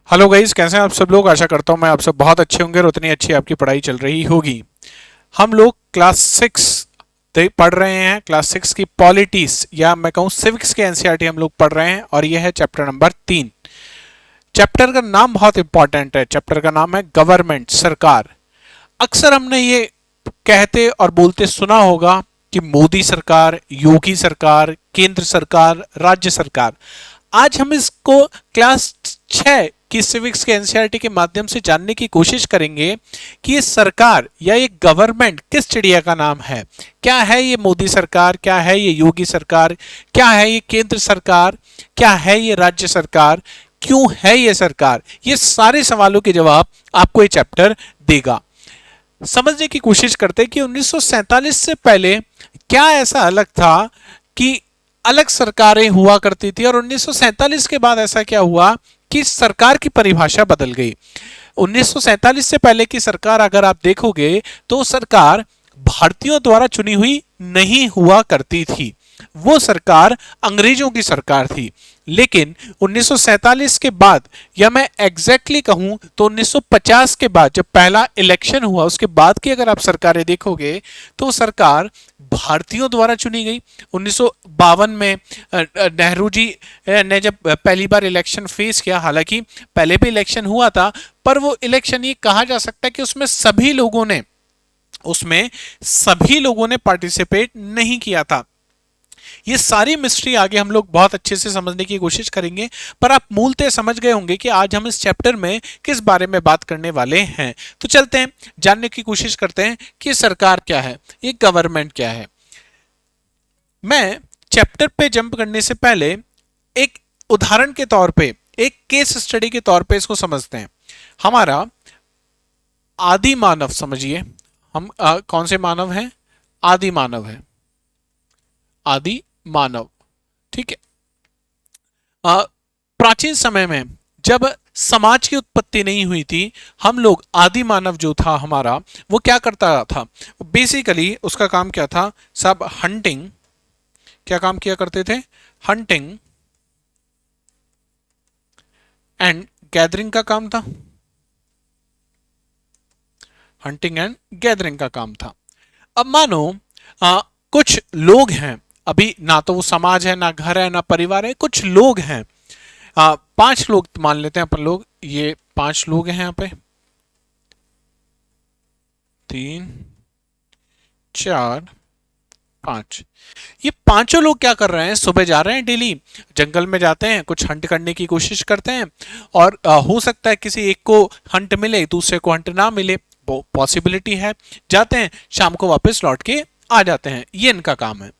Hello guys, कैसे हैं आप सब लोग। आशा करता हूँ मैं आप सब बहुत अच्छे होंगे और उतनी अच्छी आपकी पढ़ाई चल रही होगी। हम लोग क्लास 6 पढ़ रहे हैं। क्लास 6 की पॉलिटीज या मैं कहूँ सिविक्स के एनसीईआरटी हम लोग पढ़ रहे हैं और यह है चैप्टर नंबर 3। चैप्टर का नाम बहुत इंपॉर्टेंट है। चैप्टर का नाम है गवर्नमेंट, सरकार। अक्सर हमने ये कहते और बोलते सुना होगा कि मोदी सरकार, योगी सरकार, केंद्र सरकार, राज्य सरकार। आज हम इसको क्लास 6 की सिविक्स के एनसीईआरटी के माध्यम से जानने की कोशिश करेंगे कि ये सरकार या ये गवर्नमेंट किस चिड़िया का नाम है। क्या है ये मोदी सरकार, क्या है ये योगी सरकार, क्या है ये केंद्र सरकार, क्या है ये राज्य सरकार, क्यों है ये सरकार। ये सारे सवालों के जवाब आपको ये चैप्टर देगा। समझने की कोशिश करते हैं कि 1947 से पहले क्या ऐसा अलग था कि अलग सरकारें हुआ करती थी और 1947 के बाद ऐसा क्या हुआ कि सरकार की परिभाषा बदल गई। 1947 से पहले की सरकार अगर आप देखोगे तो सरकार भारतीयों द्वारा चुनी हुई नहीं हुआ करती थी। वो सरकार अंग्रेजों की सरकार थी। लेकिन 1947 के बाद, या मैं एग्जैक्टली कहूं तो 1950 के बाद जब पहला इलेक्शन हुआ उसके बाद की अगर आप सरकारें देखोगे तो सरकार भारतीयों द्वारा चुनी गई। 1952 में नेहरू जी ने जब पहली बार इलेक्शन फेस किया, हालांकि पहले भी इलेक्शन हुआ था, पर वो इलेक्शन ये कहा जा सकता है कि उसमें सभी लोगों ने पार्टिसिपेट नहीं किया था। ये सारी मिस्ट्री आगे हम लोग बहुत अच्छे से समझने की कोशिश करेंगे, पर आप मूलतः समझ गए होंगे कि आज हम इस चैप्टर में किस बारे में बात करने वाले हैं। तो चलते हैं, जानने की कोशिश करते हैं कि सरकार क्या है, ये गवर्नमेंट क्या है। मैं चैप्टर पे जंप करने से पहले एक उदाहरण के तौर पे, एक केस स्टडी के तौर पे इसको समझते हैं। हमारा आदि मानव, समझिए हम कौन से मानव हैं, आदि मानव है, आदि मानव। ठीक है। प्राचीन समय में जब समाज की उत्पत्ति नहीं हुई थी, हम लोग आदि मानव जो था हमारा, वो क्या करता था, बेसिकली उसका काम क्या था, सब हंटिंग, क्या काम किया करते थे, हंटिंग एंड गैदरिंग का काम था। हंटिंग एंड गैदरिंग का काम था। अब मानो कुछ लोग हैं, अभी ना तो वो समाज है, ना घर है, ना परिवार है, कुछ लोग हैं। 5 लोग मान लेते हैं अपन लोग, ये 5 लोग हैं यहाँ पे, 3, 4, 5। ये पांचों लोग क्या कर रहे हैं, सुबह जा रहे हैं, डेली जंगल में जाते हैं, कुछ हंट करने की कोशिश करते हैं और हो सकता है किसी एक को हंट मिले, दूसरे को हंट ना मिले, पॉसिबिलिटी है। जाते हैं, शाम को वापस लौट के आ जाते हैं, ये इनका काम है।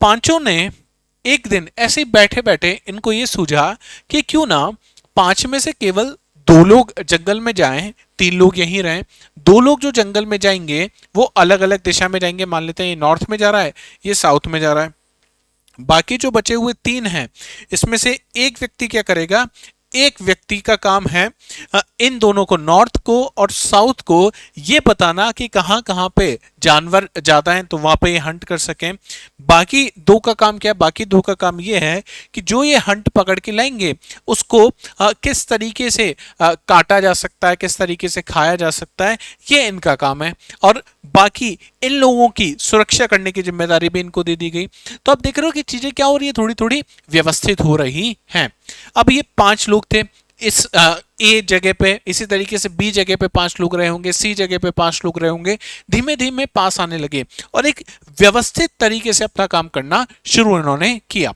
पांचों ने एक दिन ऐसे ही बैठे बैठे इनको ये सूझा कि क्यों ना 5 में से केवल 2 लोग जंगल में जाएं, 3 लोग यहीं रहें। 2 लोग जो जंगल में जाएंगे वो अलग अलग दिशा में जाएंगे, मान लेते हैं ये नॉर्थ में जा रहा है, ये साउथ में जा रहा है। बाकी जो बचे हुए 3 हैं, इसमें से एक व्यक्ति क्या करेगा, एक व्यक्ति का काम है इन दोनों को, नॉर्थ को और साउथ को, ये बताना कि कहां कहां पे जानवर ज्यादा हैं तो वहां पे ये हंट कर सकें। बाकी 2 का काम क्या है, बाकी 2 का काम ये है कि जो ये हंट पकड़ के लाएंगे उसको किस तरीके से काटा जा सकता है, किस तरीके से खाया जा सकता है, ये इनका काम है। और बाकी इन लोगों की सुरक्षा करने की जिम्मेदारी भी इनको दे दी गई। तो आप देख रहे हो कि चीजें क्या हो रही है, थोड़ी थोड़ी व्यवस्थित हो रही हैं। अब ये 5 लोग थे इस ए जगह पे, इसी तरीके से बी जगह पे 5 लोग रहे होंगे, सी जगह पे 5 लोग रहे होंगे। धीमे धीमे पास आने लगे और एक व्यवस्थित तरीके से अपना काम करना शुरू इन्होंने किया।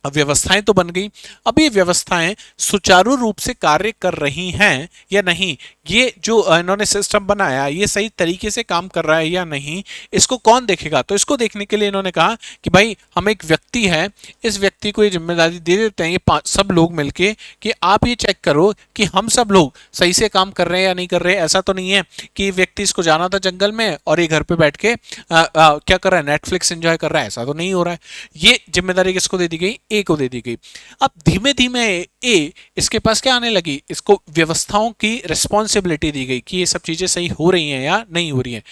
अब व्यवस्थाएं तो बन गई, अब ये व्यवस्थाएं सुचारू रूप से कार्य कर रही हैं या नहीं, ये जो इन्होंने सिस्टम बनाया ये सही तरीके से काम कर रहा है या नहीं, इसको कौन देखेगा। तो इसको देखने के लिए इन्होंने कहा कि भाई हम एक व्यक्ति है, इस व्यक्ति को ये जिम्मेदारी दे देते हैं, ये सब लोग मिलके, कि आप ये चेक करो कि हम सब लोग सही से काम कर रहे हैं या नहीं कर रहे हैं। ऐसा तो नहीं है कि व्यक्ति इसको जाना था जंगल में और ये घर पे बैठ के क्या कर रहा है, नेटफ्लिक्स एंजॉय कर रहा है, ऐसा तो नहीं हो रहा है। ये जिम्मेदारी किसको दे दी गई, ए को दे दी गई। अब धीमे धीमे ए इसके पास क्या आने लगी, इसको व्यवस्थाओं की रिस्पॉन्सिबिलिटी दी गई कि ये सब चीजें सही हो रही हैं या नहीं हो रही हैं।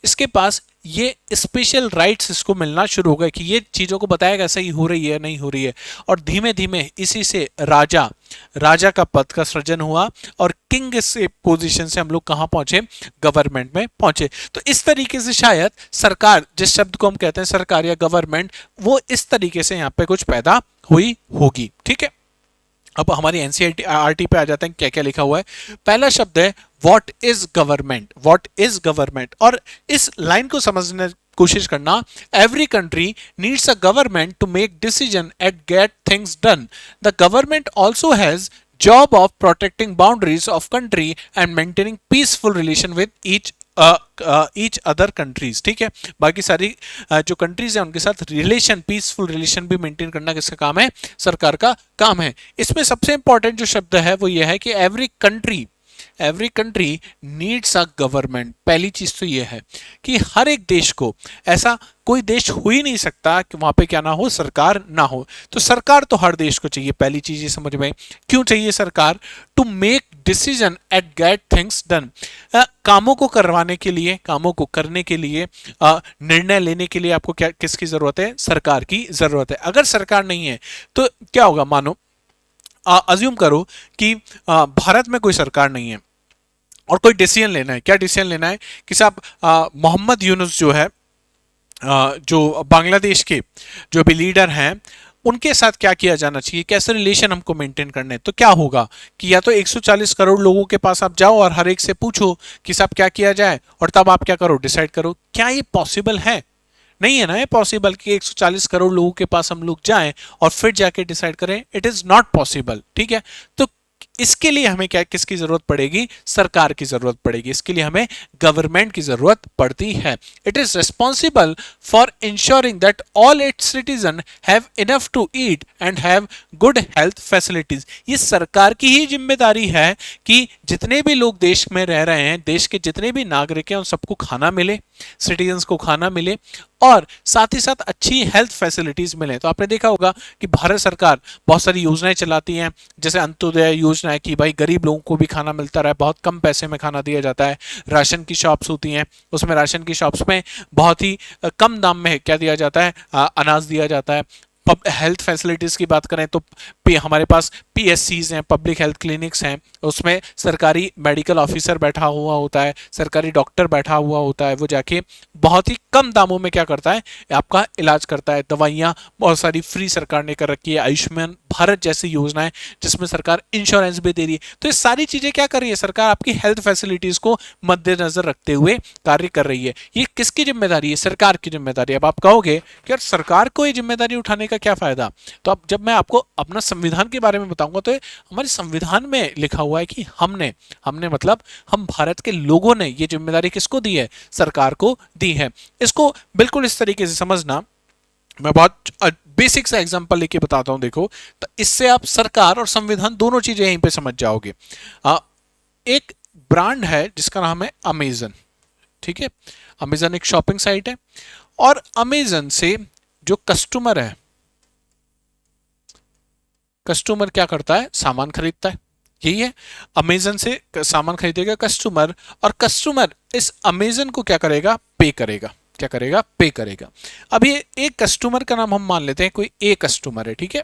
इसके पास ये स्पेशल राइट्स इसको मिलना शुरू हो गए कि ये चीज़ों को बताएगा सही हो रही है नहीं हो रही है। और धीमे धीमे इसी से राजा राजा का पद का सृजन हुआ और किंग से पोजीशन से हम लोग कहाँ पहुंचे, गवर्नमेंट में पहुंचे। तो इस तरीके से शायद सरकार, जिस शब्द को हम कहते हैं सरकार या गवर्नमेंट, वो इस तरीके से यहाँ पे कुछ पैदा हुई होगी। ठीक है, अब हमारी एनसीईआरटी पे आ जाते हैं क्या क्या लिखा हुआ है। पहला शब्द है what is government, what is government. और इस लाइन को समझने की कोशिश करना, every country needs a government to make decision and get things done. The government also has job of protecting boundaries of country and maintaining peaceful relation with each other countries। ठीक है, बाकी सारी जो कंट्रीज है उनके साथ relation, peaceful relation भी maintain करना किसका काम है, सरकार का काम है। इसमें सबसे इंपॉर्टेंट जो शब्द है वो ये है कि every country needs a government. पहली चीज तो ये है कि हर एक देश को, ऐसा कोई देश हो ही नहीं सकता कि वहां पे क्या ना हो, सरकार ना हो। तो सरकार तो हर देश को चाहिए, पहली चीज ये समझ में। क्यों चाहिए सरकार? To make decision at get things done. कामों को करवाने के लिए, कामों को करने के लिए, निर्णय लेने के लिए आपको क्या, किसकी जरूरत है, सरकार की जरूरत है। अगर सरकार नहीं है तो क्या होगा, मानो अज्यूम करो कि भारत में कोई सरकार नहीं है और कोई डिसीजन लेना है। क्या डिसीजन लेना है कि साहब मोहम्मद यूनुस जो है, जो बांग्लादेश के जो भी लीडर हैं, उनके साथ क्या किया जाना चाहिए, कैसे रिलेशन हमको मेंटेन करने। तो क्या होगा कि या तो 140 करोड़ लोगों के पास आप जाओ और हर एक से पूछो कि साहब क्या किया जाए, और तब आप क्या करो, डिसाइड करो। क्या ये पॉसिबल है? नहीं है ना ये पॉसिबल कि 140 करोड़ लोगों के पास हम लोग जाएं और फिर जाके डिसाइड करें। It is not possible. ठीक है, तो इसके लिए हमें क्या, किसकी जरूरत पड़ेगी, सरकार की जरूरत पड़ेगी। इसके लिए हमें गवर्नमेंट की जरूरत पड़ती है। It is responsible for ensuring that all its citizen have enough to eat and have good health facilities. ये सरकार की ही जिम्मेदारी है कि जितने भी लोग देश में रह रहे हैं, देश के जितने भी नागरिक हैं, उन सबको खाना मिले, सिटीजन्स को खाना मिले और साथ ही साथ अच्छी हेल्थ फैसिलिटीज मिले। तो आपने देखा होगा कि भारत सरकार बहुत सारी योजनाएं चलाती हैं, जैसे अंत्योदय योजना है कि भाई गरीब लोगों को भी खाना मिलता रहे, बहुत कम पैसे में खाना दिया जाता है। राशन की शॉप्स होती हैं, उसमें राशन की शॉप्स में बहुत ही कम दाम में क्या दिया जाता है, अनाज दिया जाता है। हेल्थ फैसिलिटीज़ की बात करें तो हमारे पास पीएससीज हैं, पब्लिक हेल्थ क्लिनिक्स हैं, उसमें सरकारी मेडिकल ऑफिसर बैठा हुआ होता है, सरकारी डॉक्टर बैठा हुआ होता है, वो जाके बहुत ही कम दामों में क्या करता है, आपका इलाज करता है। दवाइयाँ बहुत सारी फ्री सरकार ने कर रखी है, आयुष्मान भारत जैसी योजनाएं जिसमें सरकार इंश्योरेंस भी दे रही है। तो ये सारी चीज़ें क्या कर रही है, सरकार आपकी हेल्थ फैसिलिटीज़ को मद्देनजर रखते हुए कार्य कर रही है। ये किसकी जिम्मेदारी है, सरकार की जिम्मेदारी है। अब आप कहोगे कि यार सरकार को ये जिम्मेदारी उठाने का क्या फायदा? तो अब जब मैं आपको अपना संविधान के बारे में बताऊंगा तो हमारे संविधान में लिखा हुआ है कि हमने हमने मतलब हम भारत के लोगों ने ये जिम्मेदारी किसको दी है, सरकार को दी है। इसको बिल्कुल इस तरीके से समझना, मैं बहुत बेसिक सा एग्जांपल लेके बताता हूं। देखो, तो इससे आप सरकार और संविधान दोनों चीजें यहीं पे समझ जाओगे। एक ब्रांड है जिसका नाम है अमेजन। ठीक है, अमेजन एक शॉपिंग साइट है और अमेजन से जो कस्टमर है, कस्टमर क्या करता है, सामान खरीदता है। यही है, अमेजन से सामान खरीदेगा कस्टमर, और कस्टमर इस अमेजन को क्या करेगा, पे करेगा। क्या करेगा, पे करेगा। अब ये एक कस्टमर का नाम हम मान लेते हैं, कोई ए कस्टमर है। ठीक है,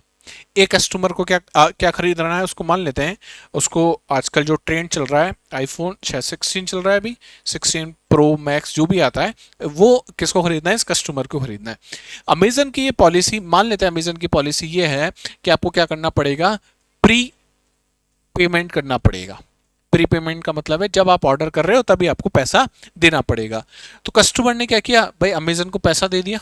ए कस्टमर को क्या खरीद रहा है, उसको मान लेते हैं, उसको आजकल जो ट्रेंड चल रहा है, आईफोन 16 चल रहा है अभी, 16 प्रो मैक्स जो भी आता है, वो किसको खरीदना है, इस कस्टमर को खरीदना है। अमेजन की ये पॉलिसी, मान लेते हैं अमेजन की पॉलिसी ये है कि आपको क्या करना पड़ेगा, प्री पेमेंट करना पड़ेगा। प्री पेमेंट का मतलब है जब आप ऑर्डर कर रहे हो तभी आपको पैसा देना पड़ेगा। तो कस्टमर ने क्या किया भाई, अमेजन को पैसा दे दिया,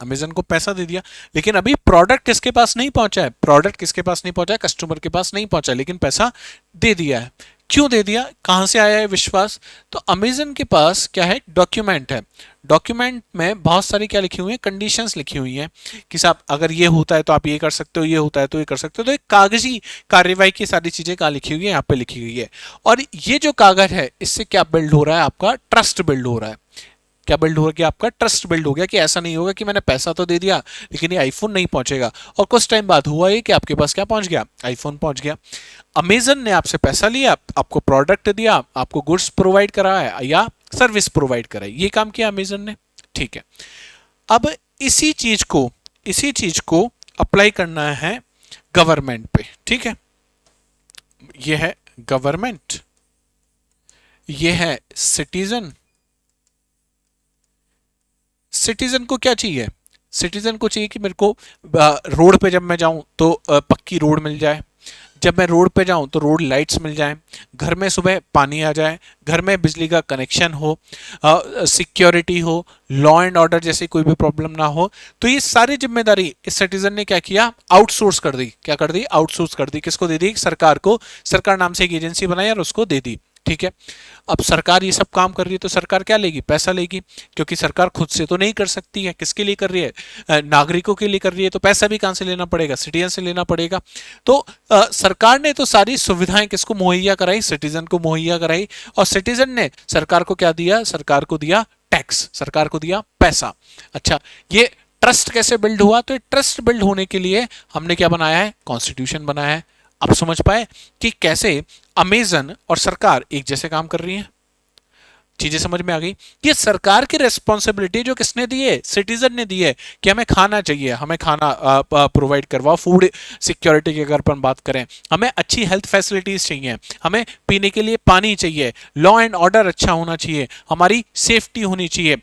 अमेजन को पैसा दे दिया, लेकिन अभी प्रोडक्ट किसके पास नहीं पहुंचा है, प्रोडक्ट किसके पास नहीं पहुंचा है, कस्टमर के पास नहीं पहुंचा, लेकिन पैसा दे दिया है। क्यों दे दिया, कहां से आया है विश्वास? तो अमेजन के पास क्या है, डॉक्यूमेंट है। डॉक्यूमेंट में बहुत सारी क्या लिखी हुई है, कंडीशंस लिखी हुई हैं कि साहब अगर ये होता है तो आप ये कर सकते हो, ये होता है तो ये कर सकते हो। तो एक कागजी कार्यवाही की सारी चीजें कहाँ लिखी हुई है, यहाँ पे लिखी हुई है। और ये जो कागज है, इससे क्या बिल्ड हो रहा है, आपका ट्रस्ट बिल्ड हो रहा है। क्या बिल्ड हो गया? आपका ट्रस्ट बिल्ड हो गया कि ऐसा नहीं होगा कि मैंने पैसा तो दे दिया लेकिन ये आईफोन नहीं पहुंचेगा। और कुछ टाइम बाद हुआ ये कि आपके पास क्या पहुंच गया? आईफोन पहुंच गया। अमेजन ने आपसे पैसा लिया, आपको प्रोडक्ट दिया, आपको गुड्स प्रोवाइड कराया या सर्विस प्रोवाइड कराई, ये काम किया अमेजन ने। ठीक है, अब इसी चीज को अप्लाई करना है गवर्नमेंट पे। ठीक है, ये है गवर्नमेंट, ये है सिटीजन। सिटीजन को क्या चाहिए? सिटीजन को चाहिए कि मेरे को रोड पे जब मैं जाऊं तो पक्की रोड मिल जाए, जब मैं रोड पे जाऊं तो रोड लाइट्स मिल जाएं, घर में सुबह पानी आ जाए, घर में बिजली का कनेक्शन हो, सिक्योरिटी हो, लॉ एंड ऑर्डर जैसी कोई भी प्रॉब्लम ना हो। तो ये सारी जिम्मेदारी इस सिटीजन ने क्या किया? आउटसोर्स कर दी। क्या कर दी? आउटसोर्स कर दी। किसको दे दी? सरकार को। सरकार नाम से एक एजेंसी बनाई और उसको दे दी। ठीक है, अब सरकार ये सब काम कर रही है तो सरकार क्या लेगी? पैसा लेगी, क्योंकि सरकार खुद से तो नहीं कर सकती है। किसके लिए कर रही है? नागरिकों के लिए कर रही है, तो पैसा भी कहां से लेना पड़ेगा? सिटीजन से लेना पड़ेगा। तो सरकार ने तो सारी सुविधाएं किसको मुहैया कराई? सिटीजन को मुहैया कराई। और सिटीजन ने सरकार को क्या दिया? सरकार को दिया टैक्स, सरकार को दिया पैसा। अच्छा, ये ट्रस्ट कैसे बिल्ड हुआ? तो ट्रस्ट बिल्ड होने के लिए हमने क्या बनाया है? कॉन्स्टिट्यूशन बनाया है। आप समझ पाए कि कैसे अमेजन और सरकार एक जैसे काम कर रही हैं? चीजें समझ में आ गई? ये सरकार की रिस्पॉन्सिबिलिटी जो किसने दी है? सिटीजन ने दी है कि हमें खाना चाहिए, हमें खाना प्रोवाइड करवाओ। फूड सिक्योरिटी की अगर अपन बात करें, हमें अच्छी हेल्थ फैसिलिटीज चाहिए, हमें पीने के लिए पानी चाहिए, लॉ एंड ऑर्डर अच्छा होना चाहिए, हमारी सेफ्टी होनी चाहिए।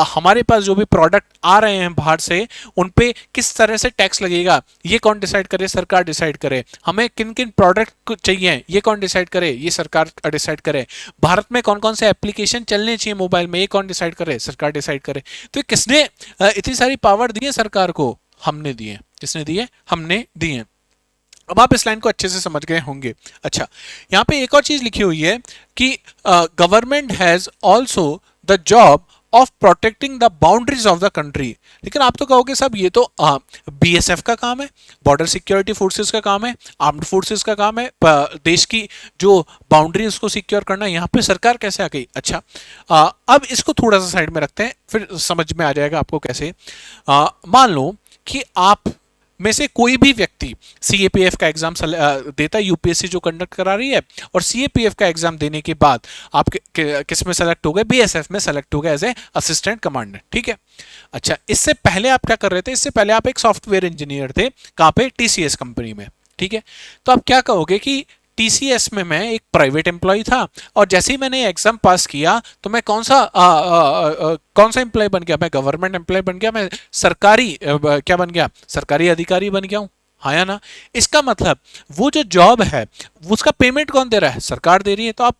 हमारे पास जो भी प्रोडक्ट आ रहे हैं बाहर से, उन पे किस तरह से टैक्स लगेगा, ये कौन डिसाइड करे? सरकार डिसाइड करे। हमें किन किन प्रोडक्ट चाहिए, ये कौन डिसाइड करे? ये सरकार डिसाइड करे। भारत में कौन कौन से एप्लीकेशन चलने चाहिए मोबाइल में, ये कौन डिसाइड करे? सरकार डिसाइड करे। तो किसने इतनी सारी पावर दी है सरकार को? हमने दी है। किसने दी है? हमने दी है। अब आप इस लाइन को अच्छे से समझ गए होंगे। अच्छा, यहां पे एक और चीज लिखी हुई है कि government has also the job of protecting the boundaries of the country. लेकिन आप तो कहोगे साहब ये तो बीएसएफ का काम है, बॉर्डर सिक्योरिटी फोर्सेस का काम है, आर्म्ड फोर्सेस का काम है, देश की जो बाउंड्री उसको सिक्योर करना। यहाँ पे सरकार कैसे आ गई? अच्छा, अब इसको थोड़ा सा साइड में रखते हैं, फिर समझ में आ जाएगा आपको कैसे। मान लो कि आप में से कोई भी व्यक्ति सीएपीएफ का एग्जाम देता है, यूपीएससी जो कंडक्ट करा रही है, और सीएपीएफ का एग्जाम देने के बाद आप किस में सेलेक्ट हो गए? बीएसएफ में सेलेक्ट हो गए एज ए असिस्टेंट कमांडेंट। ठीक है, अच्छा, इससे पहले आप क्या कर रहे थे? इससे पहले आप एक सॉफ्टवेयर इंजीनियर थे। कहाँ पे? टीसीएस कंपनी में। ठीक है, तो आप क्या कहोगे कि टीसीएस में मैं एक प्राइवेट एम्प्लॉय था और जैसे ही मैंने एग्जाम पास किया तो मैं कौन सा एम्प्लॉय बन गया? मैं गवर्नमेंट एम्प्लॉय बन गया, मैं सरकारी क्या बन गया? सरकारी अधिकारी बन गया हूं। हाँ या ना? इसका मतलब वो जो जॉब है उसका पेमेंट कौन दे रहा है? सरकार दे रही है। तो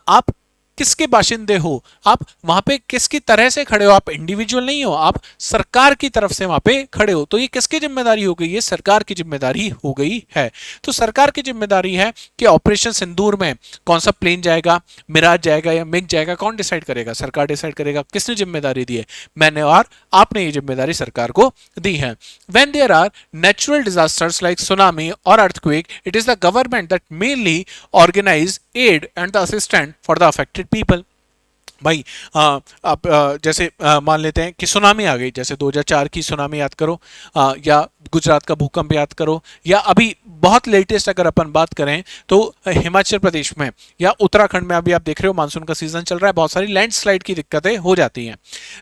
आप किसके बाशिंदे हो? आप वहां पे किसकी तरह से खड़े हो? आप इंडिविजुअल नहीं हो, आप सरकार की तरफ से वहां पे खड़े हो। तो ये किसकी जिम्मेदारी हो गई? ये सरकार की जिम्मेदारी हो गई है। तो सरकार की जिम्मेदारी है कि ऑपरेशन सिंदूर में कौन सा प्लेन जाएगा, मिराज जाएगा या मिग जाएगा, कौन डिसाइड करेगा? सरकार डिसाइड करेगा। किसने जिम्मेदारी दी है? मैंने और आपने ये जिम्मेदारी सरकार को दी है। When there are natural disasters like tsunami or earthquake, it is the government that mainly organize aid and the assistance for the affected people. भाई आप जैसे मान लेते हैं कि सुनामी आ गई, जैसे 2004 की सुनामी याद करो, या गुजरात का भूकंप याद करो, या अभी बहुत लेटेस्ट अगर अपन बात करें तो हिमाचल प्रदेश में या उत्तराखंड में अभी आप देख रहे हो मानसून का सीजन चल रहा है, बहुत सारी लैंडस्लाइड की दिक्कतें हो जाती हैं।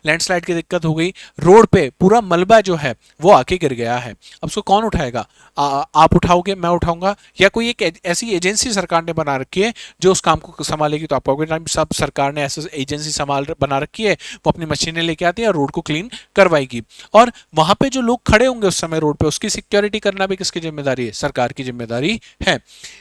लैंडस्लाइड की दिक्कत हो गई, रोड पे पूरा मलबा जो है वो आके गिर गया है। अब उसको कौन उठाएगा? आप उठाओगे, मैं उठाऊंगा, या कोई एक ऐसी एजेंसी सरकार ने बना रखी है जो उस काम को संभालेगी? तो आप कहोगे सब सरकार ने ऐसे एजेंसी संभाल बना रखी है, वो अपनी मशीनें लेके आती है और रोड को क्लीन करवाएगी। और वहां पे जो लोग खड़े होंगे उस समय रोड पे, उसकी सिक्योरिटी करना भी किसकी जिम्मेदारी है? सरकार की जिम्मेदारी है।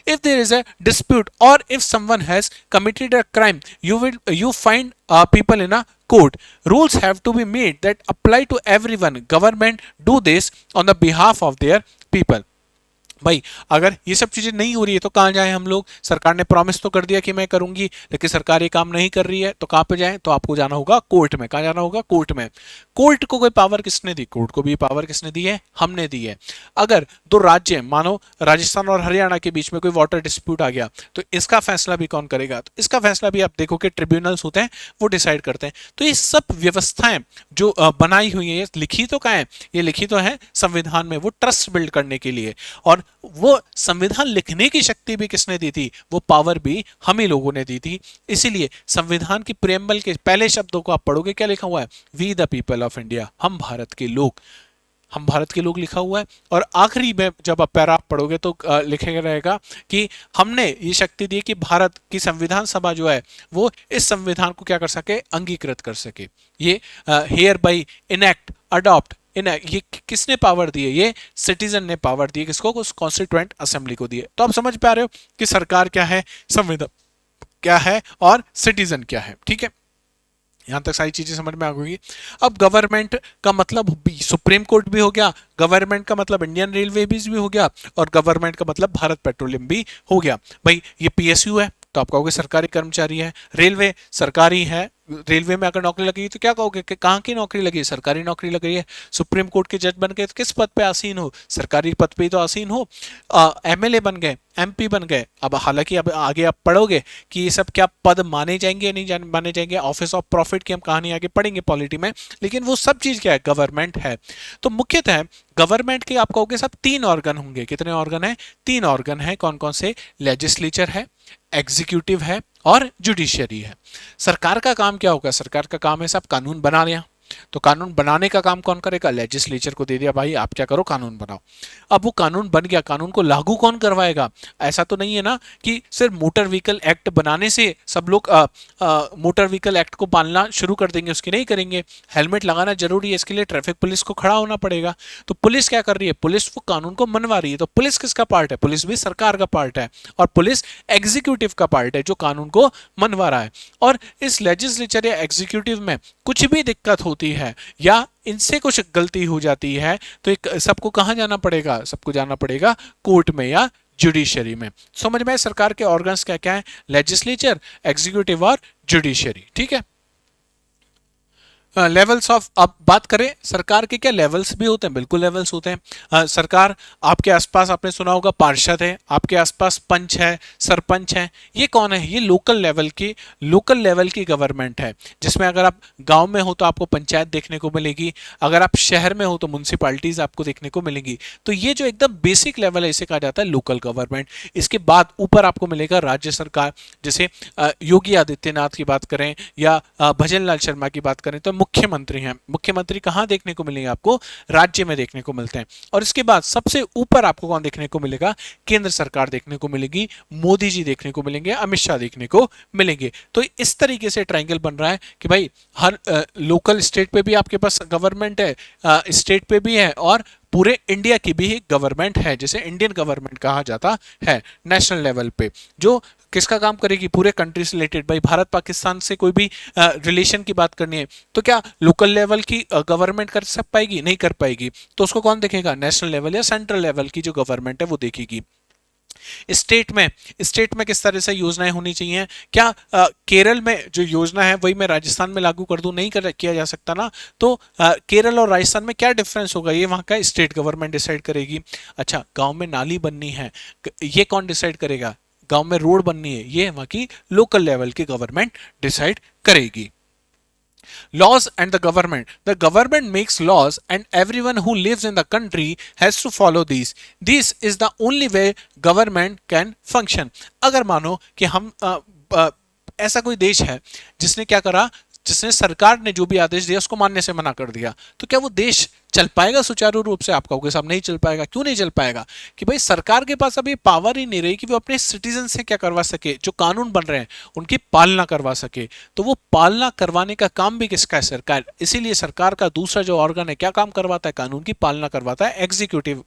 If there is a dispute और if someone has committed a crime, you find people in a court. Rules have to be made that apply to everyone. Government do this on the behalf of their people. भाई अगर ये सब चीजें नहीं हो रही है तो कहाँ जाएं हम लोग? सरकार ने प्रॉमिस तो कर दिया कि मैं करूंगी, लेकिन सरकार ये काम नहीं कर रही है, तो कहाँ पे जाएं? तो आपको जाना होगा कोर्ट में। कहाँ जाना होगा? कोर्ट में। कोर्ट को कोई पावर किसने दी? कोर्ट को भी पावर किसने दी है? हमने दी है। अगर दो राज्य, मानो राजस्थान और हरियाणा के बीच में कोई वाटर डिस्प्यूट आ गया, तो इसका फैसला भी कौन करेगा? तो इसका फैसला भी आप देखो कि ट्रिब्यूनल्स होते हैं, वो डिसाइड करते हैं। तो ये सब व्यवस्थाएं जो बनाई हुई है, ये लिखी तो कहाँ है? ये लिखी तो है संविधान में, वो ट्रस्ट बिल्ड करने के लिए। और वो संविधान लिखने की शक्ति भी किसने दी थी? वो पावर भी हम ही लोगों ने दी थी। इसीलिए संविधान की प्रेम्बल के पहले शब्दों को आप पढ़ोगे, क्या लिखा हुआ है? We the people of India, हम भारत के लोग। हम भारत के लोग लिखा हुआ है। और आखिरी में जब आप पैरा पढ़ोगे तो लिखेगा रहेगा कि हमने ये शक्ति दी कि भारत की संविधान सभा जो है वो इस संविधान को क्या कर सके? अंगीकृत कर सके। ये hereby enact adopt in, ये किसने पावर दी है? ये सिटीजन ने पावर दी है। किसको? उस कॉन्स्टिट्यूएंट असेंबली को दी है। तो आप समझ पा रहे हो कि सरकार क्या है, संविधान क्या है और सिटीजन क्या है। ठीक है, यहां तक सारी चीजें समझ में आ गई। अब गवर्नमेंट का मतलब सुप्रीम कोर्ट भी हो गया, गवर्नमेंट का मतलब इंडियन रेलवे भी हो गया, और गवर्नमेंट का मतलब भारत पेट्रोलियम भी हो गया। भाई ये पीएसयू है तो आप कहोगे सरकारी कर्मचारी है, रेलवे सरकारी है, रेलवे में अगर नौकरी लगी तो क्या कहोगे कि कहाँ की नौकरी लगी है? सरकारी नौकरी लग रही है। सुप्रीम कोर्ट के जज बन गए तो किस पद पे आसीन हो? सरकारी पद पे तो आसीन हो। एमएलए बन गए, एमपी बन गए। अब हालांकि अब आगे आप पढ़ोगे कि ये सब क्या पद माने जाएंगे या नहीं माने जाएंगे, ऑफिस ऑफ प्रॉफिट की हम कहानी आगे पढ़ेंगे पॉलिटी में, लेकिन वो सब चीज क्या है? गवर्नमेंट है। तो मुख्यतः गवर्नमेंट के आप कहोगे सब तीन ऑर्गन होंगे। कितने ऑर्गन है? तीन ऑर्गन है। कौन कौन से? लेजिस्लेचर है, एग्जीक्यूटिव है और जुडिशियरी है। सरकार का काम क्या होगा? सरकार का काम है सब कानून बना लिया, तो कानून बनाने का काम कौन करेगा? लेजिस्लेचर को दे दिया, भाई आप क्या करो? कानून बनाओ। अब वो कानून बन गया, कानून को लागू कौन करवाएगा? ऐसा तो नहीं है ना कि सिर्फ मोटर व्हीकल एक्ट बनाने से सब लोग मोटर व्हीकल एक्ट को पालना शुरू कर देंगे, उसकी नहीं करेंगे। हेलमेट लगाना जरूरी है, इसके लिए ट्रैफिक पुलिस को खड़ा होना पड़ेगा। तो पुलिस क्या कर रही है? पुलिस वो कानून को मनवा रही है। तो पुलिस किसका पार्ट है? पुलिस भी सरकार का पार्ट है, और पुलिस एग्जीक्यूटिव का पार्ट है जो कानून को मनवा रहा है। और इस लेजिस्लेचर या एग्जीक्यूटिव में कुछ भी दिक्कत होती है या इनसे कुछ गलती हो जाती है तो एक सबको कहां जाना पड़ेगा? सबको जाना पड़ेगा कोर्ट में या जुडिशरी में। समझ में? सरकार के ऑर्गन्स क्या क्या है? लेजिस्लेचर, एग्जीक्यूटिव और जुडिशरी। ठीक है। लेवल्स ऑफ, अब बात करें सरकार के क्या लेवल्स भी होते हैं? बिल्कुल लेवल्स होते हैं। सरकार आपके आसपास, आपने सुना होगा पार्षद है, आपके आसपास पंच है, सरपंच है। ये कौन है? ये लोकल लेवल की गवर्नमेंट है, जिसमें अगर आप गांव में हो तो आपको पंचायत देखने को मिलेगी, अगर आप शहर में हो तो म्यूनसिपालिटीज आपको देखने को मिलेगी। तो ये जो एकदम बेसिक लेवल है इसे कहा जाता है लोकल गवर्नमेंट। इसके बाद ऊपर आपको मिलेगा राज्य सरकार। जैसे योगी आदित्यनाथ की बात करें या भजन लाल शर्मा की बात करें तो मुख्यमंत्री हैं। मुख्यमंत्री कहां देखने को मिलेंगे आपको? राज्य में देखने को मिलते हैं। और इसके बाद सबसे ऊपर आपको कौन देखने को मिलेगा? केंद्र सरकार देखने को मिलेगी, मोदी जी देखने को मिलेंगे, अमित शाह देखने को मिलेंगे। तो इस तरीके से ट्रायंगल बन रहा है कि भाई हर लोकल स्टेट पे भी आपके पास गवर्नमेंट है, स्टेट पे भी है, और पूरे इंडिया की भी गवर्नमेंट है, जिसे इंडियन गवर्नमेंट कहा जाता है नेशनल लेवल पे, जो किसका काम करेगी? पूरे कंट्री से रिलेटेड। भाई भारत पाकिस्तान से कोई भी रिलेशन की बात करनी है तो क्या लोकल लेवल की गवर्नमेंट कर सक पाएगी? नहीं कर पाएगी। तो उसको कौन देखेगा? नेशनल लेवल या सेंट्रल लेवल की जो गवर्नमेंट है वो देखेगी। स्टेट में किस तरह से योजनाएं होनी चाहिए? क्या केरल में जो योजना है वही मैं राजस्थान में लागू कर दूं? नहीं किया जा सकता ना। तो केरल और राजस्थान में क्या डिफरेंस होगा? ये वहां का स्टेट गवर्नमेंट डिसाइड करेगी। अच्छा, गांव में नाली बननी है, ये कौन डिसाइड करेगा? गांव में रोड बननी है, ये वहां की लोकल लेवल की गवर्नमेंट डिसाइड करेगी। Laws and the government. The government makes laws and everyone who lives in the country has to follow these. This is the only way government can function. अगर मानो कि हम ऐसा कोई देश है जिसने क्या करा, जिसने सरकार ने जो भी आदेश दिया उसको मानने से मना कर दिया, तो क्या वो देश चल पाएगा सुचारू रूप से? आप कहोगे साहब नहीं चल पाएगा। क्यों नहीं चल पाएगा? कि भाई सरकार के पास अभी पावर ही नहीं रही कि वो अपने सिटीजन से क्या करवा सके, जो कानून बन रहे हैं उनकी पालना करवा सके। तो वो पालना करवाने का काम भी किसका है? सरकार। इसीलिए सरकार का दूसरा जो ऑर्गन है क्या काम करवाता है? कानून की पालना करवाता है, एग्जीक्यूटिव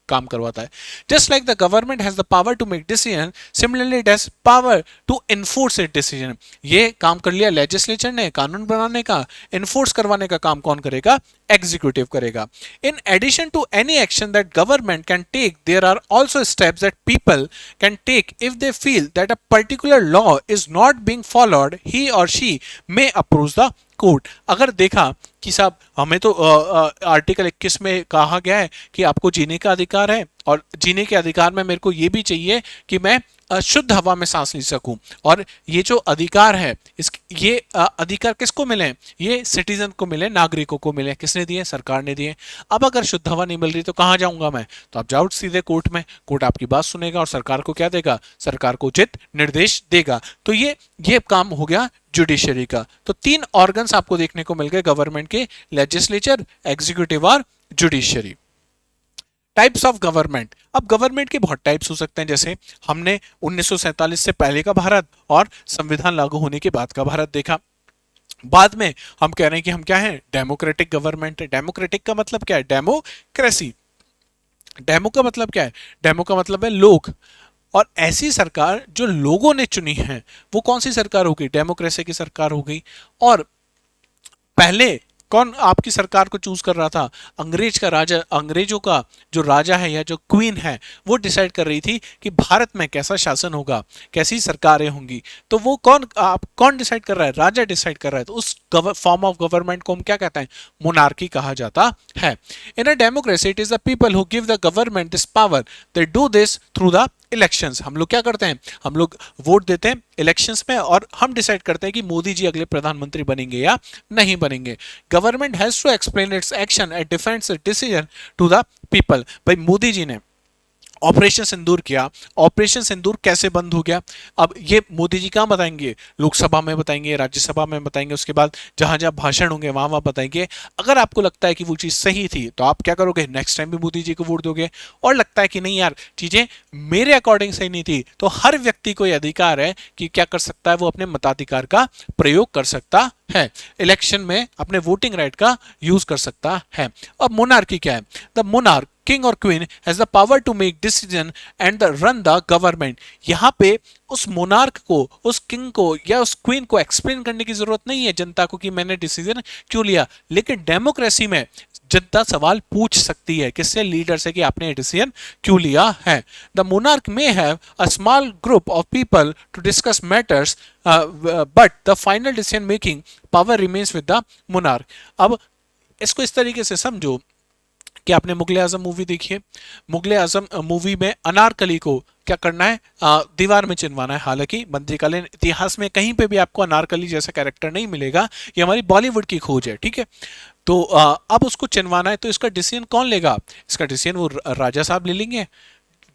काम करवाता है। Just like the government has the power to make decision, similarly it has power to enforce it decision. ये काम कर लिया लेजिस्लेचर ने कानून बनाने का, इन्फोर्स करवाने का काम कौन करेगा? एग्जीक्यूटिव करेगा। In addition to any action that government can take, there are also steps that people can take if they feel that a particular law is not being followed, he और she may approach the court. अगर देखा कि साहब हमें तो article 21 में कहा गया है कि आपको जीने का अधिकार है, और जीने के अधिकार में मेरे को ये भी चाहिए कि मैं शुद्ध हवा में सांस ले सकूं, और ये जो अधिकार है ये अधिकार किसको मिले? ये सिटीजन को मिले, नागरिकों को मिले। किसने दिए? सरकार ने दिए। अब अगर शुद्ध हवा नहीं मिल रही तो कहाँ जाऊंगा मैं? तो आप जाओ सीधे कोर्ट में, कोर्ट आपकी बात सुनेगा और सरकार को क्या देगा? सरकार को उचित निर्देश देगा। तो ये काम हो गया जुडिशरी का। तो 3 ऑर्गन्स आपको देखने को मिल गए गवर्नमेंट के, लेजिस्लेचर, एग्जीक्यूटिव और जुडिशरी। Types of government. अब गवर्नमेंट के बहुत टाइप्स हो सकते हैं, जैसे हमने 1947 से पहले का भारत और संविधान लागू होने के बाद का भारत देखा। बाद में हम कह रहे हैं कि हम क्या है? डेमोक्रेटिक गवर्नमेंट है। डेमोक्रेटिक का मतलब क्या है? डेमोक्रेसी। डेमो का मतलब क्या है? डेमो का मतलब है लोग, और ऐसी सरकार जो लोगों ने चुनी है वो कौन सी सरकार होगी? डेमोक्रेसी की सरकार हो गई। और पहले कौन आपकी सरकार को चूज कर रहा था? अंग्रेज का राजा, अंग्रेजों का जो राजा है या जो क्वीन है वो डिसाइड कर रही थी कि भारत में कैसा शासन होगा, कैसी सरकारें होंगी। तो वो कौन डिसाइड कर रहा है? राजा डिसाइड कर रहा है। तो उस फॉर्म ऑफ गवर्नमेंट को हम क्या कहते हैं? मोनार्की कहा जाता है। In a democracy it is the people who give the government this power, they do this through the elections. हम लोग क्या करते हैं? हम लोग वोट देते हैं इलेक्शंस में और हम डिसाइड करते हैं कि मोदी जी अगले प्रधानमंत्री बनेंगे या नहीं बनेंगे। Government has to explain its action and defends its decision to the people. भाई मोदी जी ने ऑपरेशन सिंदूर किया, ऑपरेशन सिंदूर कैसे बंद हो गया? अब ये मोदी जी कहाँ बताएंगे? लोकसभा में बताएंगे, राज्यसभा में बताएंगे, उसके बाद जहां जहां भाषण होंगे वहां वहां बताएंगे। अगर आपको लगता है कि वो चीज सही थी तो आप क्या करोगे? नेक्स्ट टाइम भी मोदी जी को वोट दोगे। और लगता है कि नहीं यार चीजें मेरे अकॉर्डिंग सही नहीं थी, तो हर व्यक्ति को यह अधिकार है कि क्या कर सकता है? वो अपने मताधिकार का प्रयोग कर सकता है, इलेक्शन में अपने वोटिंग राइट का यूज कर सकता है। अब मोनार्की क्या है? द मोनार्क, किंग और queen, has the power to make decision and run the government. यहाँ पे उस मोनार्क को, उस किंग को या उस क्वीन को एक्सप्लेन करने की जरूरत नहीं है जनता को कि मैंने डिसीजन क्यों लिया। लेकिन डेमोक्रेसी में जनता सवाल पूछ सकती है किससे? लीडर से, कि आपने डिसीजन क्यों लिया है। The monarch may have a small group of people to discuss matters but the final decision making power remains with the monarch. अब इसको इस तरीके से समझो कि आपने मुगले आजम मूवी देखी है। मुगले आजम मूवी में अनारकली को क्या करना है? दीवार में चिनवाना है। हालांकि मध्यकालीन इतिहास में कहीं पे भी आपको अनारकली जैसा कैरेक्टर नहीं मिलेगा, ये हमारी बॉलीवुड की खोज है, ठीक है। तो अब उसको चिनवाना है, तो इसका डिसीजन कौन लेगा? इसका डिसीजन वो राजा साहब ले लेंगे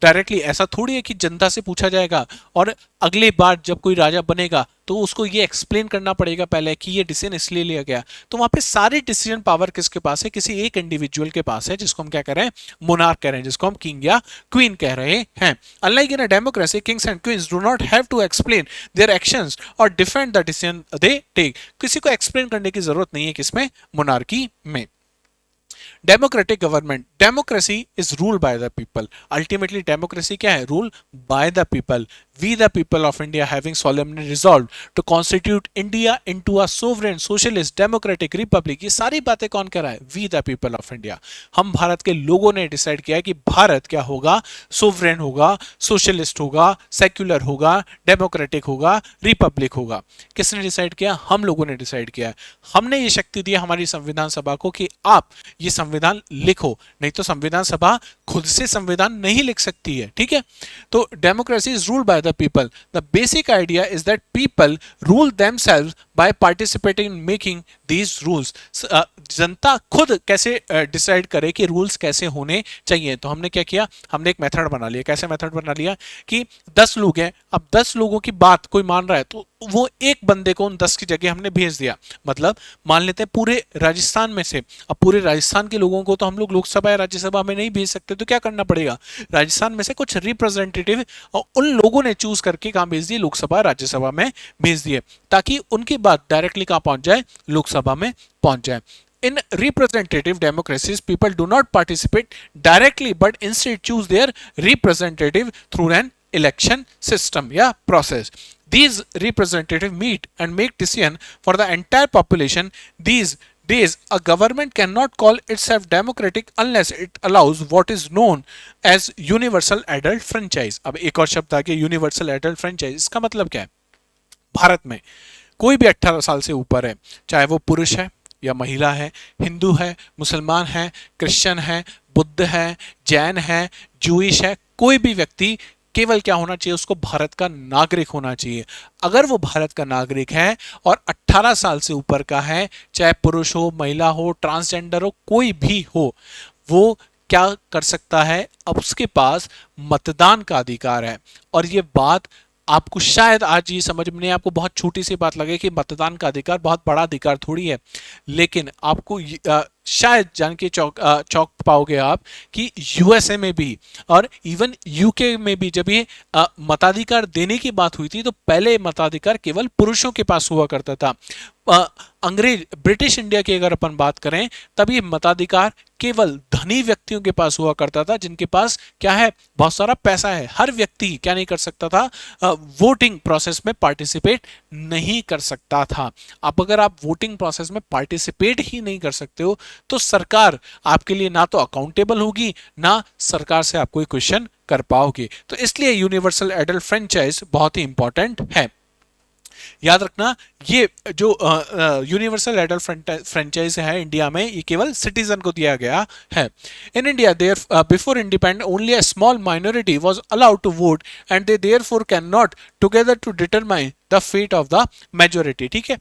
डायरेक्टली। ऐसा थोड़ी है कि जनता से पूछा जाएगा और अगली बार जब कोई राजा बनेगा तो उसको ये एक्सप्लेन करना पड़ेगा पहले कि ये डिसीजन इसलिए लिया गया। तो वहां पे सारी डिसीजन पावर किसके पास है? किसी एक इंडिविजुअल के पास है, जिसको हम क्या कह रहे हैं? मोनार्क कह रहे हैं, जिसको हम किंग या क्वीन कह रहे हैं। Unlike in a democracy, kings and queens do not have to explain their actions और defend the decision they take. किसी को एक्सप्लेन करने की जरूरत नहीं है किसमें? मोनार्की में। Democratic government, democracy is rule by the people. Ultimately democracy क्या है? Rule by the people. We the people of India having solemnly resolved to constitute India into a sovereign socialist democratic republic। ये सारी बातें कौन कर रहा है? We the people of India. हम भारत के लोगों ने डिसाइड किया है कि भारत क्या होगा? सोवरेन होगा, सोशलिस्ट होगा, सेक्युलर होगा, डेमोक्रेटिक होगा, रिपब्लिक होगा। किसने डिसाइड किया? हम लोगों ने डिसाइड किया है। हमने ये शक्ति दी हमारी संविधान सभा को कि आप ये संविधान लिखो, नहीं तो संविधान सभा खुद से संविधान नहीं लिख सकती है, ठीक है। तो democracy is ruled by the people. The basic idea is that people rule themselves by participating in making these rules. जनता खुद कैसे डिसाइड करे कि रूल्स कैसे होने चाहिए। तो हमने क्या किया? हमने एक मेथड बना लिया। कैसे मेथड बना लिया? कि 10 लोग हैं, अब 10 लोगों की बात कोई मान रहा है तो वो एक बंदे को उन 10 की जगह हमने भेज दिया। मतलब मान लेते हैं पूरे राजस्थान में से, अब पूरे राजस्थान के लोगों को तो हम लोग लोकसभा या राज्यसभा में नहीं भेज सकते, तो क्या करना पड़ेगा? राजस्थान में से कुछ रिप्रेजेंटेटिव उन लोगों ने चूज करके कहां भेज दिए? लोकसभा राज्यसभा में भेज दिए, ताकि उनकी बात डायरेक्टली कहां पहुंच जाए? लोकसभा में पहुंच जाए। In representative democracies, people do not participate directly, but instead choose their representative through an election system या process. These representative meet and make decision for the entire population. These days, a government cannot call itself democratic unless it allows what is known as universal adult franchise. अब एक और शब्द आ गया universal adult franchise. इसका मतलब क्या है? भारत में कोई भी 18 साल से ऊपर है, चाहे वो पुरुष है या महिला है, हिंदू है, मुसलमान है, क्रिश्चियन है, बुद्ध है, जैन है, जूइश है, कोई भी व्यक्ति केवल क्या होना चाहिए, उसको भारत का नागरिक होना चाहिए। अगर वो भारत का नागरिक है और 18 साल से ऊपर का है, चाहे पुरुष हो, महिला हो, ट्रांसजेंडर हो, कोई भी हो, वो क्या कर सकता है, अब उसके पास मतदान का अधिकार है। और ये बात आपको शायद आज ये समझ में नहीं, आपको बहुत छोटी सी बात लगे कि मतदान का अधिकार बहुत बड़ा अधिकार थोड़ी है, लेकिन आपको शायद जान के चौक पाओगे आप कि यूएसए में भी और इवन यूके में भी जब ये मताधिकार देने की बात हुई थी तो पहले मताधिकार केवल पुरुषों के पास हुआ करता था। अंग्रेज ब्रिटिश इंडिया की अगर अपन बात करें तब ये मताधिकार केवल धनी व्यक्तियों के पास हुआ करता था, जिनके पास क्या है, बहुत सारा पैसा है। हर व्यक्ति क्या नहीं कर सकता था, वोटिंग प्रोसेस में पार्टिसिपेट नहीं कर सकता था। अब अगर आप वोटिंग प्रोसेस में पार्टिसिपेट ही नहीं कर सकते हो तो सरकार आपके लिए ना तो अकाउंटेबल होगी, ना सरकार से आप कोई क्वेश्चन कर पाओगे। तो इसलिए यूनिवर्सल एडल्ट फ्रेंचाइज बहुत ही इंपॉर्टेंट है। याद रखना ये जो यूनिवर्सल एडल्ट फ्रेंचाइज है इंडिया में, ये केवल सिटीजन को दिया गया है। In India there before independence only a small minority was allowed to vote and they therefore can not together to determine the fate of the majority. ठीक है,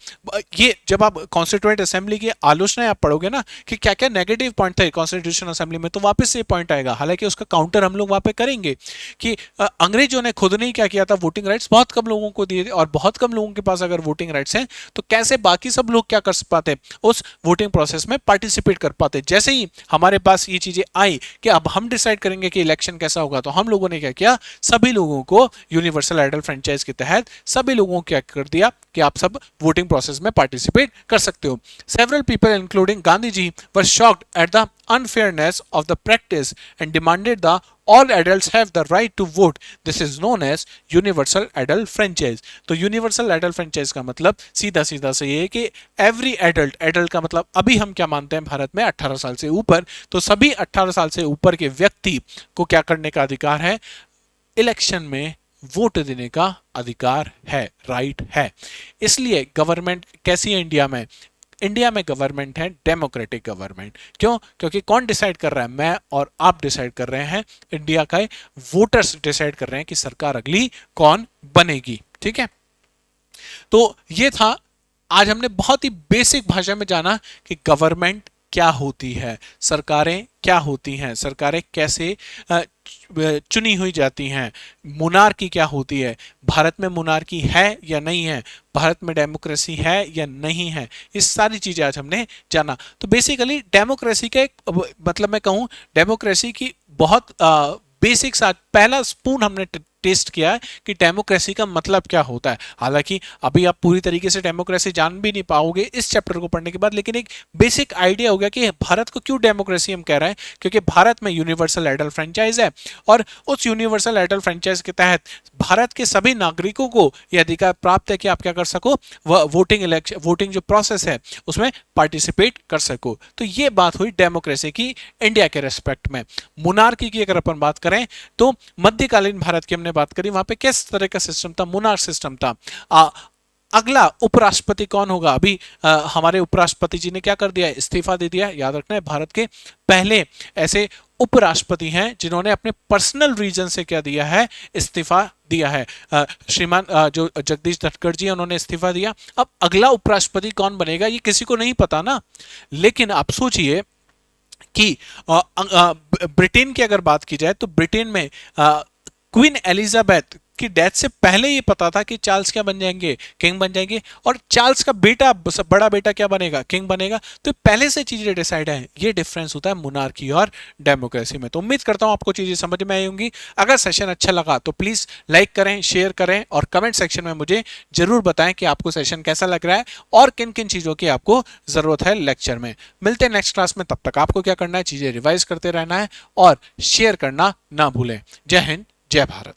ये जब आप कॉन्स्टिट्यूएंट असेंबली की आलोचना आप पढ़ोगे ना कि क्या क्या नेगेटिव पॉइंट थे कॉन्स्टिट्यूशन असेंबली में, तो वापस से पॉइंट आएगा। हालांकि उसका काउंटर हम लोग वहां पे करेंगे कि अंग्रेजों ने खुद नहीं क्या किया था, वोटिंग राइट्स बहुत कम लोगों को दिए थे, और बहुत कम लोगों के पास अगर वोटिंग राइट्स हैं तो कैसे बाकी सब लोग क्या कर पाते, उस वोटिंग प्रोसेस में पार्टिसिपेट कर पाते। जैसे ही हमारे पास ये चीजें आई कि अब हम डिसाइड करेंगे कि इलेक्शन कैसा होगा, तो हम लोगों ने क्या किया, सभी लोगों को यूनिवर्सल एडल्ट फ्रेंचाइज के तहत सभी लोगों को क्या कर दिया कि आप सब वोटिंग प्रोसेस में पार्टिसिपेट कर सकते हो। Several people including Gandhi ji were shocked at the unfairness of the practice and demanded the all adults have the right to vote. This is known as universal adult franchise. तो universal adult franchise का मतलब सीधा सीधा से ये है कि every adult का मतलब अभी हम क्या मानते हैं भारत में 18 साल से ऊपर, तो सभी 18 साल से ऊपर के व्यक्ति को क्या करने का अधिकार है, इलेक्शन में वोट देने का अधिकार है, राइट है। इसलिए गवर्नमेंट कैसी है इंडिया में, इंडिया में गवर्नमेंट है डेमोक्रेटिक गवर्नमेंट। क्यों? क्योंकि कौन डिसाइड कर रहा है, मैं और आप डिसाइड कर रहे हैं, इंडिया का वोटर्स डिसाइड कर रहे हैं कि सरकार अगली कौन बनेगी। ठीक है, तो ये था, आज हमने बहुत ही बेसिक भाषा में जाना कि गवर्नमेंट क्या होती है, सरकारें क्या होती हैं, सरकारें कैसे चुनी हुई जाती हैं, मोनार्की क्या होती है, भारत में मोनार्की है या नहीं है, भारत में डेमोक्रेसी है या नहीं है, इस सारी चीजें आज हमने जाना। तो बेसिकली डेमोक्रेसी का एक मतलब मैं कहूँ डेमोक्रेसी की बहुत बेसिक सा पहला स्पून हमने टेस्ट किया है कि डेमोक्रेसी का मतलब क्या होता है। हालांकि अभी आप पूरी तरीके से डेमोक्रेसी जान भी नहीं पाओगे इस चैप्टर को पढ़ने के बाद, लेकिन एक बेसिक आइडिया हो गया कि भारत को क्यों डेमोक्रेसी हम कह रहे हैं, क्योंकि भारत में यूनिवर्सल एडल्ट फ्रेंचाइज है और उस यूनिवर्सल एडल्ट फ्रेंचाइज के तहत भारत के सभी नागरिकों को यह अधिकार प्राप्त है कि आप क्या कर सको, वोटिंग जो प्रोसेस है उसमें पार्टिसिपेट कर सको। तो ये बात हुई डेमोक्रेसी की इंडिया के रेस्पेक्ट में। मोनार्की की अगर अपन बात करें तो मध्यकालीन भारत की हमने बात करी, वहां पे किस तरह का सिस्टम था, मोşark सिस्टम था। अगला उपराष्ट्रपति कौन होगा, अभी हमारे उपराष्ट्रपति जी ने क्या कर दिया है, इस्तीफा दे दिया। याद रखना है भारत के पहले ऐसे उपराष्ट्रपति हैं जिन्होंने अपने पर्सनल रीजन से क्या दिया है, इस्तीफा दिया है। श्रीमान जो जगदीश धनखड़ जी उन्होंने इस्तीफा दिया। अब अगला उपराष्ट्रपति कौन बनेगा ये किसी को नहीं पता ना, लेकिन आप सोचिए कि ब्रिटेन की अगर बात की जाए तो ब्रिटेन में क्वीन एलिजाबेथ कि डेथ से पहले ये पता था कि चार्ल्स क्या बन जाएंगे, किंग बन जाएंगे, और चार्ल्स का बेटा, बड़ा बेटा क्या बनेगा, किंग बनेगा। तो पहले से चीजें डिसाइड है। ये डिफरेंस होता है मोनार्की और डेमोक्रेसी में। तो उम्मीद करता हूं आपको चीजें समझ में आई होंगी। अगर सेशन अच्छा लगा तो प्लीज लाइक करें, शेयर करें और कमेंट सेक्शन में मुझे जरूर बताएं कि आपको सेशन कैसा लग रहा है और किन किन चीजों की आपको जरूरत है लेक्चर में। मिलते हैं नेक्स्ट क्लास में, तब तक आपको क्या करना है, चीजें रिवाइज करते रहना है और शेयर करना ना भूलें। जय हिंद, जय भारत।